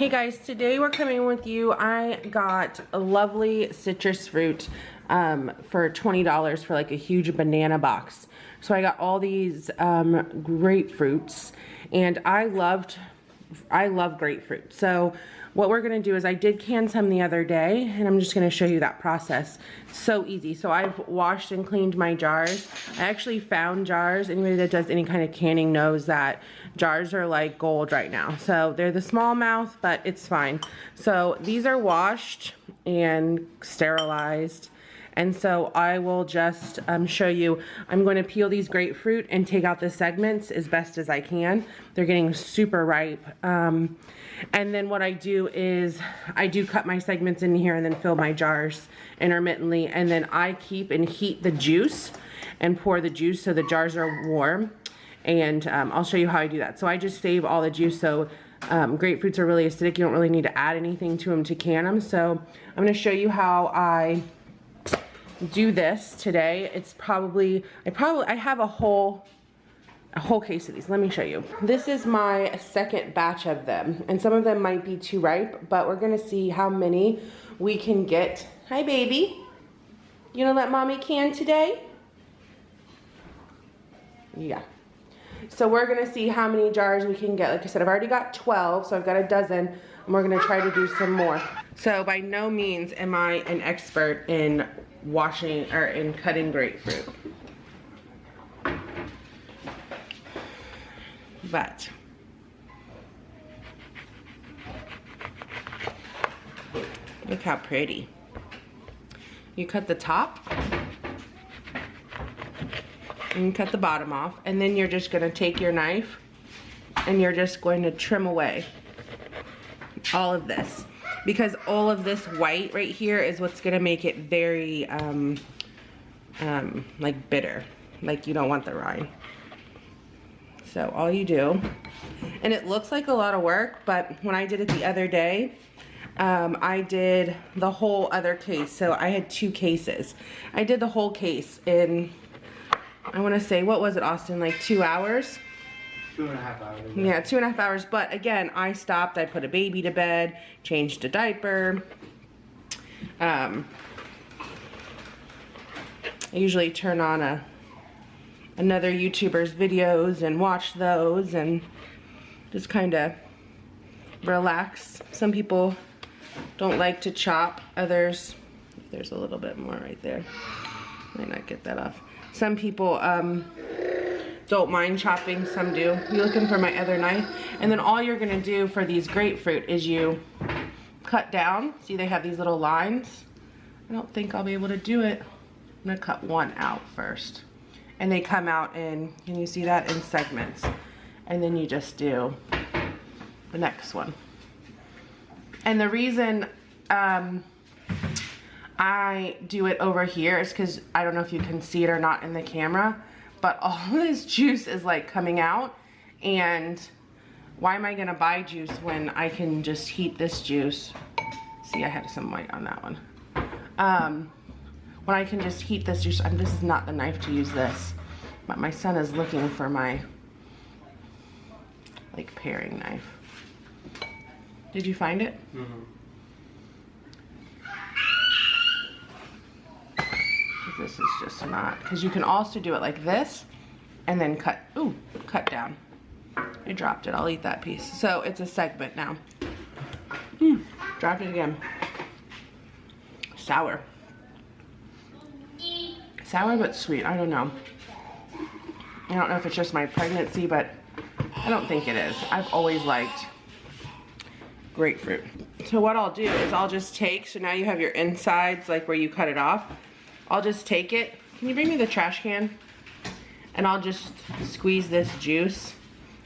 Hey guys, today we're coming with you. I got a lovely citrus fruit for $20 for like a huge banana box. So I got all these grapefruits, and I love grapefruit. So what we're gonna do is I did can some the other day, and I'm just gonna show you that process. So easy. So I've washed and cleaned my jars. I actually found jars. Anybody that does any kind of canning knows that jars are like gold right now. So they're the small mouth, but it's fine. So these are washed and sterilized. And so I will just show you. I'm going to peel these grapefruit and take out the segments as best as I can. They're getting super ripe. And then what I do is I do cut my segments in here and then fill my jars intermittently. And then I keep and heat the juice and pour the juice so the jars are warm. And I'll show you how I do that. So I just save all the juice. So grapefruits are really acidic. You don't really need to add anything to them to can them. So I'm going to show you how I do this today. It's probably, I have a whole case of these. Let me show you. This is my second batch of them, and some of them might be too ripe, but we're gonna see how many we can get. Hi baby, you gonna let mommy can today? Yeah. So we're gonna see how many jars we can get. Like I said, I've already got 12, so I've got a dozen, and we're gonna try to do some more. So by no means am I an expert in washing or in cutting grapefruit, but look how pretty. You cut the top and you cut the bottom off, and then you're just going to take your knife and you're just going to trim away all of this, because all of this white right here is what's going to make it very like bitter, like you don't want the rind. So all you do, and it looks like a lot of work, but when I did it the other day, I did the whole other case. So I had 2 cases. I did the whole case in, I want to say, what was it, Austin, like 2 hours? 2.5 hours. Yeah, 2.5 hours. But again, I stopped. I put a baby to bed, changed a diaper. I usually turn on another YouTuber's videos and watch those and just kind of relax. Some people don't like to chop. Others, there's a little bit more right there. Might not get that off. Some people don't mind chopping, some do. You're looking for my other knife. And then all you're gonna do for these grapefruit is you cut down. See, they have these little lines. I don't think I'll be able to do it. I'm gonna cut one out first. And they come out in, can you see that, in segments. And then you just do the next one. And the reason I do it over here is because I don't know if you can see it or not in the camera, but all this juice is like coming out, and why am I gonna buy juice when I can just heat this juice? See, I had some white on that one. When I can just heat this juice, this is not the knife to use this, but my son is looking for my like paring knife. Did you find it? Mm-hmm. This is just not, because you can also do it like this and then cut down. I dropped it, I'll eat that piece. So it's a segment now. Dropped it again. Sour. Sour but sweet, I don't know. I don't know if it's just my pregnancy, but I don't think it is. I've always liked grapefruit. So what I'll do is I'll just take, so now you have your insides, like where you cut it off. I'll just take it. Can you bring me the trash can? And I'll just squeeze this juice.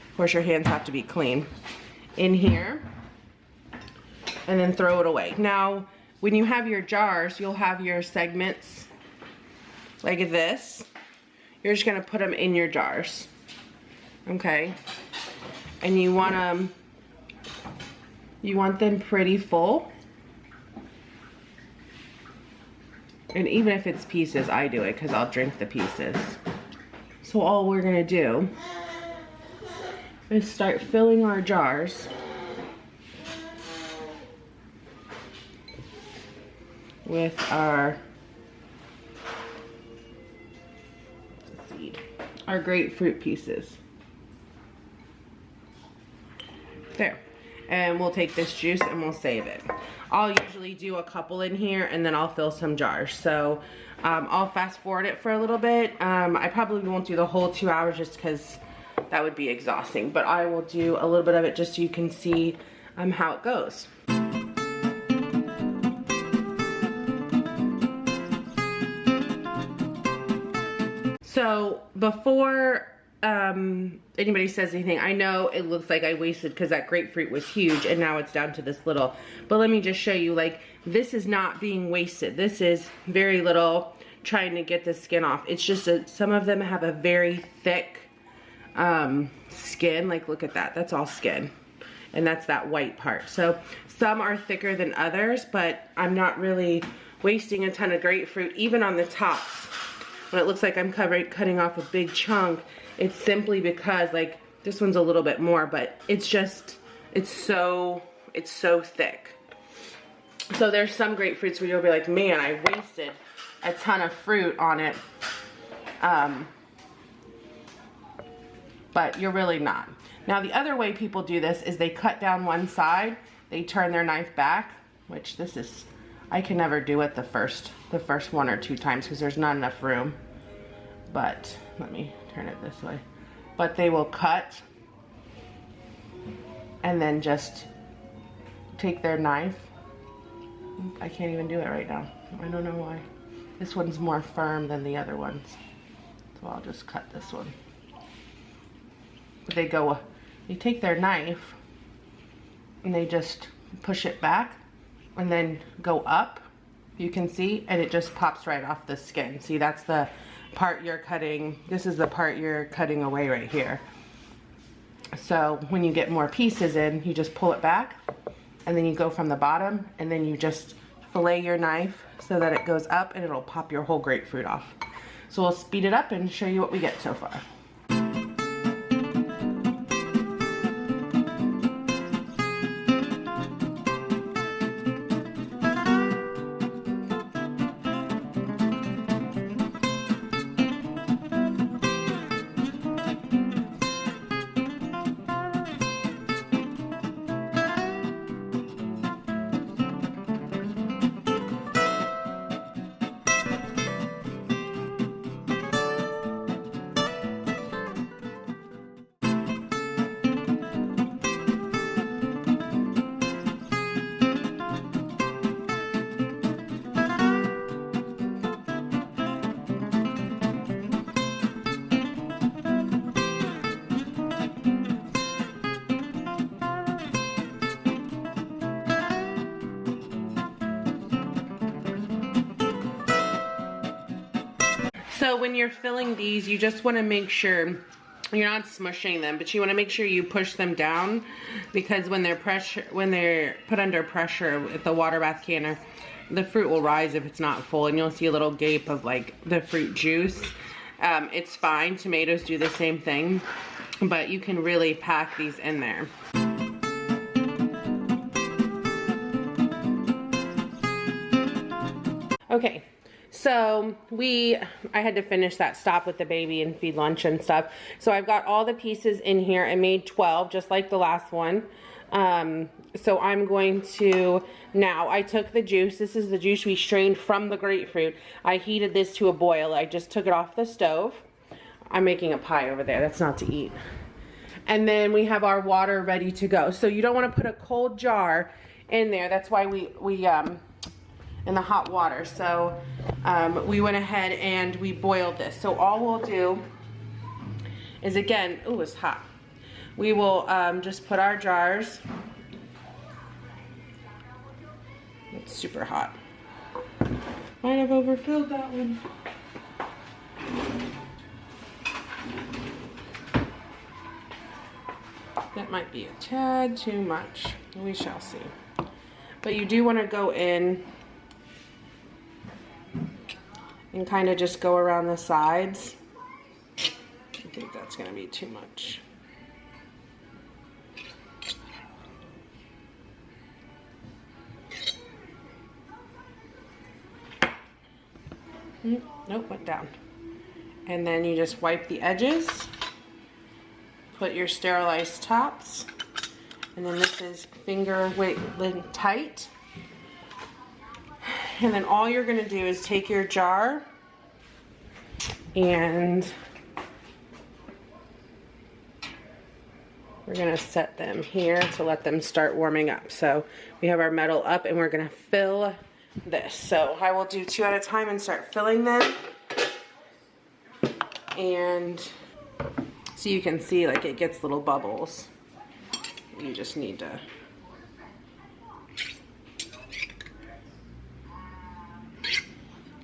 Of course, your hands have to be clean. In here. And then throw it away. Now, when you have your jars, you'll have your segments like this. You're just gonna put them in your jars. Okay? And you want them pretty full. And even if it's pieces, I do it because I'll drink the pieces. So all we're gonna do is start filling our jars with our grapefruit pieces. There. And we'll take this juice and we'll save it. I'll usually do a couple in here and then I'll fill some jars. So I'll fast forward it for a little bit. I probably won't do the whole 2 hours just because that would be exhausting. But I will do a little bit of it just so you can see how it goes. So before anybody says anything, I know it looks like I wasted because that grapefruit was huge and now it's down to this little. But let me just show you, like, this is not being wasted. This is very little, trying to get the skin off. It's just some of them have a very thick skin. Like, look at that. That's all skin. And that's that white part. So some are thicker than others, but I'm not really wasting a ton of grapefruit, even on the tops. When it looks like I'm cutting off a big chunk, it's simply because, like, this one's a little bit more, but it's just, it's so thick. So there's some grapefruits where you'll be like, man, I wasted a ton of fruit on it. But you're really not. Now the other way people do this is they cut down one side, they turn their knife back, which this is, I can never do it the first 1 or 2 times because there's not enough room. But let me turn it this way. But they will cut and then just take their knife. I can't even do it right now. I don't know why. This one's more firm than the other ones. So I'll just cut this one. But they take their knife and they just push it back and then go up, you can see, and it just pops right off the skin. See, that's the part you're cutting. This is the part you're cutting away right here. So when you get more pieces in, you just pull it back and then you go from the bottom and then you just fillet your knife so that it goes up and it'll pop your whole grapefruit off. So we'll speed it up and show you what we get so far. So when you're filling these, you just want to make sure you're not smushing them, but you want to make sure you push them down, because when they're put under pressure with the water bath canner, the fruit will rise if it's not full, and you'll see a little gape of like the fruit juice. It's fine. Tomatoes do the same thing, but you can really pack these in there. Okay. So I had to finish that stop with the baby and feed lunch and stuff. So I've got all the pieces in here. I made 12, just like the last one. So I'm going to, now I took the juice. This is the juice we strained from the grapefruit. I heated this to a boil. I just took it off the stove. I'm making a pie over there. That's not to eat. And then we have our water ready to go. So you don't want to put a cold jar in there. That's why we in the hot water. So we went ahead and we boiled this. So all we'll do is, again, ooh, it's hot. We will just put our jars. It's super hot. Might have overfilled that one. That might be a tad too much. We shall see. But you do want to go in and kind of just go around the sides. I think that's going to be too much. Nope, went down. And then you just wipe the edges, put your sterilized tops, and then this is finger weight tight. And then all you're gonna do is take your jar and we're gonna set them here to let them start warming up. So we have our metal up and we're gonna fill this. So I will do 2 at a time and start filling them. And so you can see like it gets little bubbles. You just need to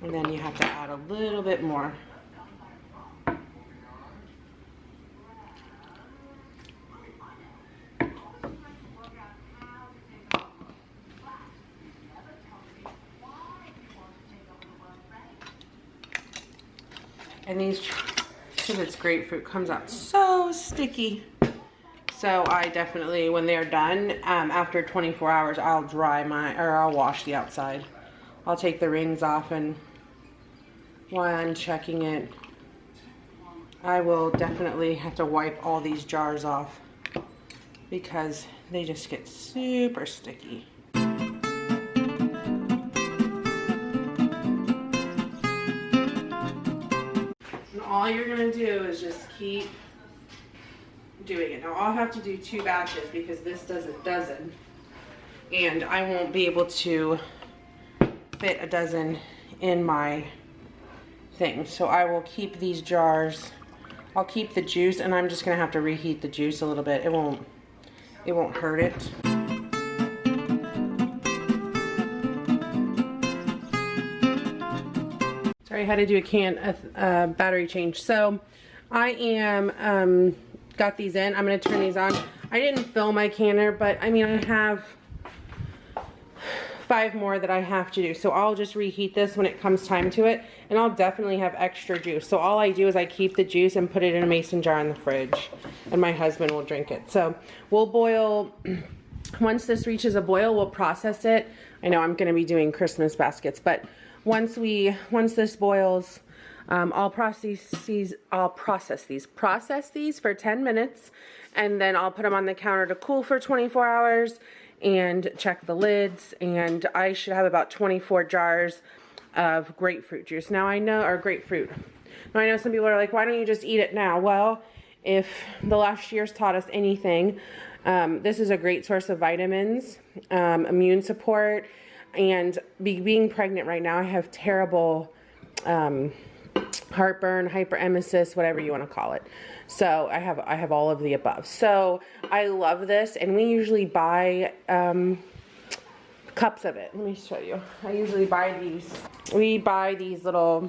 and then you have to add a little bit more. And these, because it's grapefruit, comes out so sticky. So I definitely, when they're done, after 24 hours, I'll I'll wash the outside. I'll take the rings off, and while I'm checking it, I will definitely have to wipe all these jars off because they just get super sticky. All you're gonna do is just keep doing it. Now I'll have to do 2 batches because this does a dozen, and I won't be able to fit a dozen in my thing. So I will keep these jars. I'll keep the juice, and I'm just gonna have to reheat the juice a little bit. It won't hurt it. Sorry, I had to do a battery change. So I am got these in. I'm gonna turn these on. I didn't fill my canner, but I mean I have 5 more that I have to do. So I'll just reheat this when it comes time to it, and I'll definitely have extra juice. So all I do is I keep the juice and put it in a mason jar in the fridge, and my husband will drink it. So we'll boil, once this reaches a boil, we'll process it. I know I'm gonna be doing Christmas baskets, but once this boils, I'll process these for 10 minutes, and then I'll put them on the counter to cool for 24 hours and check the lids, and I should have about 24 jars of grapefruit juice. Now I know, or grapefruit. Now I know some people are like, why don't you just eat it now? Well, if the last year's taught us anything, this is a great source of vitamins, immune support, and being pregnant right now, I have terrible heartburn, hyperemesis, whatever you want to call it. So I have all of the above. So I love this, and we usually buy cups of it. Let me show you. I usually buy these. We buy these little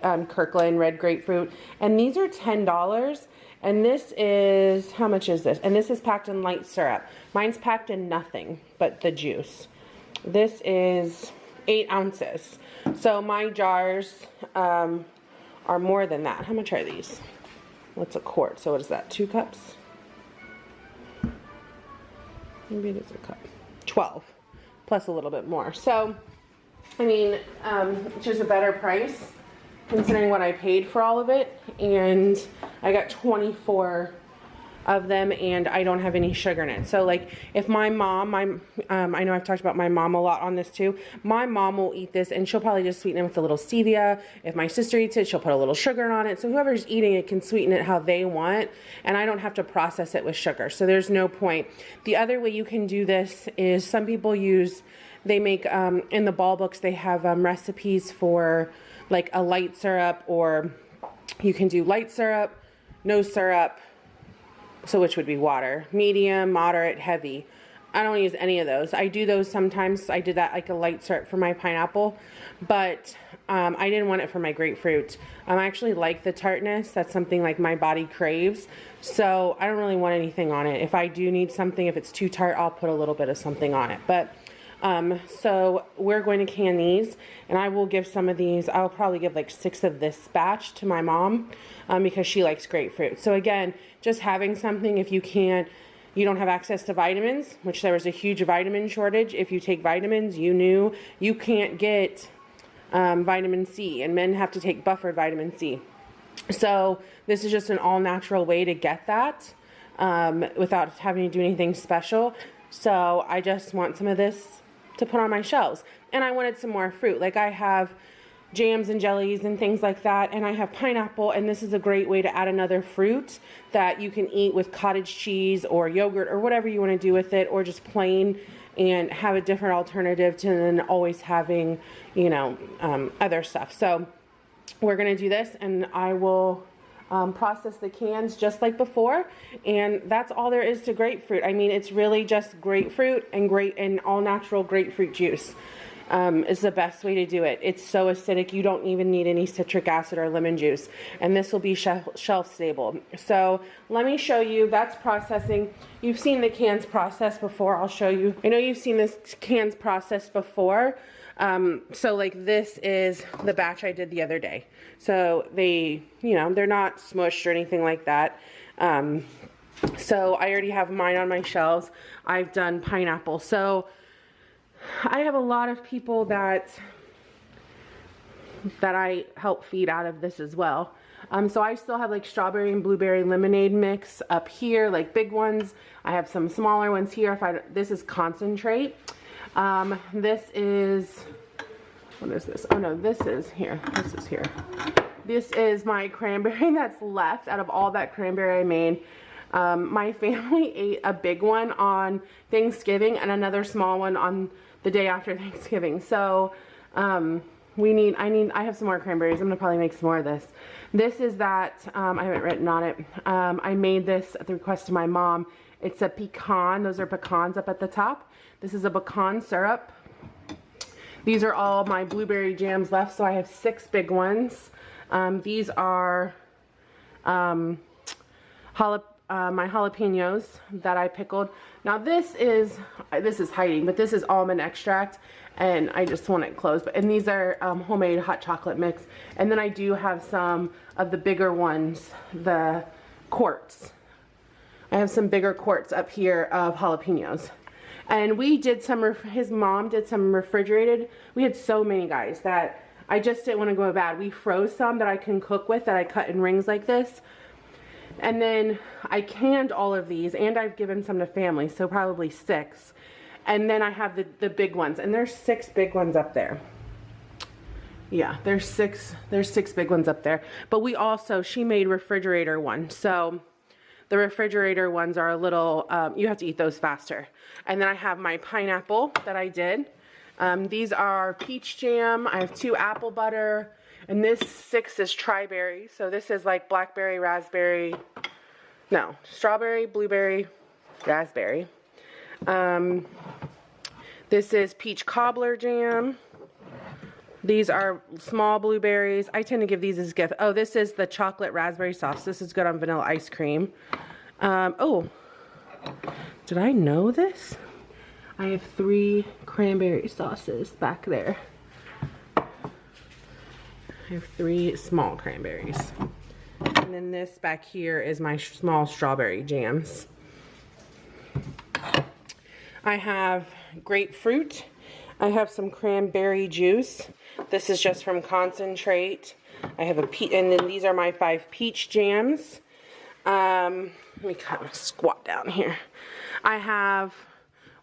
Kirkland red grapefruit, and these are $10. And this is, how much is this? And this is packed in light syrup. Mine's packed in nothing but the juice. This is 8 ounces. So my jars are more than that. How much are these? What's a quart? So what is that, 2 cups? Maybe it is a cup. 12, plus a little bit more. So, I mean, it's just a better price considering what I paid for all of it. And I got 24 of them, and I don't have any sugar in it. So like if my mom, I know I've talked about my mom a lot on this too. My mom will eat this and she'll probably just sweeten it with a little stevia. If my sister eats it, she'll put a little sugar on it. So whoever's eating it can sweeten it how they want, and I don't have to process it with sugar. So there's no point. The other way you can do this is some people they make, in the ball books, they have recipes for like a light syrup, or you can do light syrup, no syrup, so which would be water, medium, moderate, heavy. I don't use any of those. I do those sometimes. I did that like a light syrup for my pineapple, but I didn't want it for my grapefruit. I actually like the tartness. That's something like my body craves. So I don't really want anything on it. If I do need something, if it's too tart, I'll put a little bit of something on it. But so we're going to can these, and I will give some of these. I'll probably give like 6 of this batch to my mom because she likes grapefruit. So again, just having something, if you don't have access to vitamins, which there was a huge vitamin shortage. If you take vitamins, you can't get vitamin C, and men have to take buffered vitamin C. So this is just an all-natural way to get that without having to do anything special. So I just want some of this to put on my shelves. And I wanted some more fruit. Like I have jams and jellies and things like that, and I have pineapple, and this is a great way to add another fruit that you can eat with cottage cheese or yogurt or whatever you want to do with it, or just plain, and have a different alternative to then always having, you know, other stuff. So we're going to do this, and I will process the cans just like before, and that's all there is to grapefruit. I mean, it's really just grapefruit and all natural grapefruit juice is the best way to do it. It's so acidic, you don't even need any citric acid or lemon juice, and this will be shelf stable. So let me show you. That's processing. You've seen the cans processed before. I'll show you. I know you've seen this cans processed before. So like this is the batch I did the other day. So they, you know, they're not smushed or anything like that. So I already have mine on my shelves. I've done pineapple. So I have a lot of people that I help feed out of this as well. So I still have like strawberry and blueberry lemonade mix up here, like big ones. I have some smaller ones here. This is concentrate. This is, what is this? Oh no, this is here. This is here. This is my cranberry that's left out of all that cranberry I made. My family ate a big one on Thanksgiving and another small one on the day after Thanksgiving. So, I have some more cranberries. I'm gonna probably make some more of this. This is that, I haven't written on it. I made this at the request of my mom. It's a pecan. Those are pecans up at the top. This is a pecan syrup. These are all my blueberry jams left, so I have 6 big ones. These are my jalapenos that I pickled. Now this is hiding, but this is almond extract, and I just want it closed. And these are homemade hot chocolate mix. And then I do have some of the bigger ones, the quarts. I have some bigger quarts up here of jalapenos. And we did some, his mom did some refrigerated. We had so many, guys, that I just didn't want to go bad. We froze some that I can cook with, that I cut in rings like this. And then I canned all of these, and I've given some to family, so probably 6. And then I have the big ones, and there's 6 big ones up there. Yeah, there's 6 big ones up there. But we also, she made refrigerator ones. So the refrigerator ones are a little, you have to eat those faster. And then I have my pineapple that I did. These are peach jam. I have 2 apple butter. And this 6 is tri-berry. So this is like blackberry, raspberry, no, strawberry, blueberry, raspberry. This is peach cobbler jam. These are small blueberries. I tend to give these as a gift. Oh, this is the chocolate raspberry sauce. This is good on vanilla ice cream. Oh, did I know this? I have 3 cranberry sauces back there. I have 3 small cranberries. And then this back here is my small strawberry jams. I have grapefruit. I have some cranberry juice. This is just from concentrate. I have and then these are my 5 peach jams. Let me kind of squat down here. I have,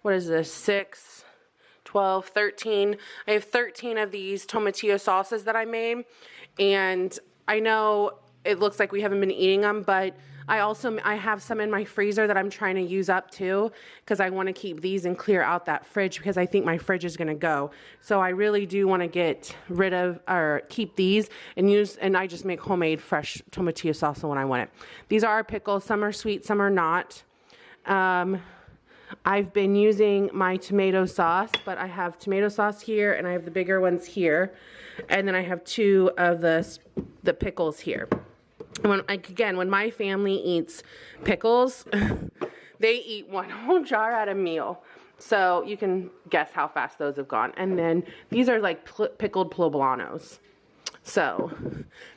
what is this, 6, 12, 13. I have 13 of these tomatillo sauces that I made. And I know it looks like we haven't been eating them, but I have some in my freezer that I'm trying to use up too, because I want to keep these and clear out that fridge, because I think my fridge is going to go. So I really do want to get rid of, or keep these and use, and I just make homemade fresh tomatillo salsa when I want it. These are our pickles. Some are sweet, some are not. I've been using my tomato sauce, but I have tomato sauce here, and I have the bigger ones here, and then I have 2 of the pickles here. When my family eats pickles, they eat one whole jar at a meal. So you can guess how fast those have gone. And then these are like pickled poblanos. So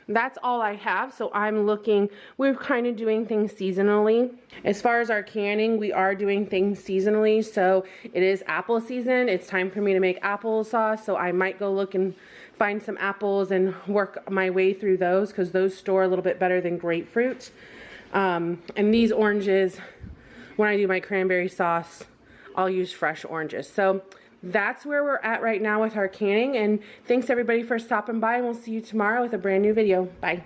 that's all I have. So I'm looking, we're kind of doing things seasonally. As far as our canning, we are doing things seasonally. So it is apple season. It's time for me to make applesauce. So I might go look and find some apples and work my way through those, because those store a little bit better than grapefruit. And these oranges, when I do my cranberry sauce, I'll use fresh oranges. So that's where we're at right now with our canning. And thanks everybody for stopping by, and we'll see you tomorrow with a brand new video. Bye.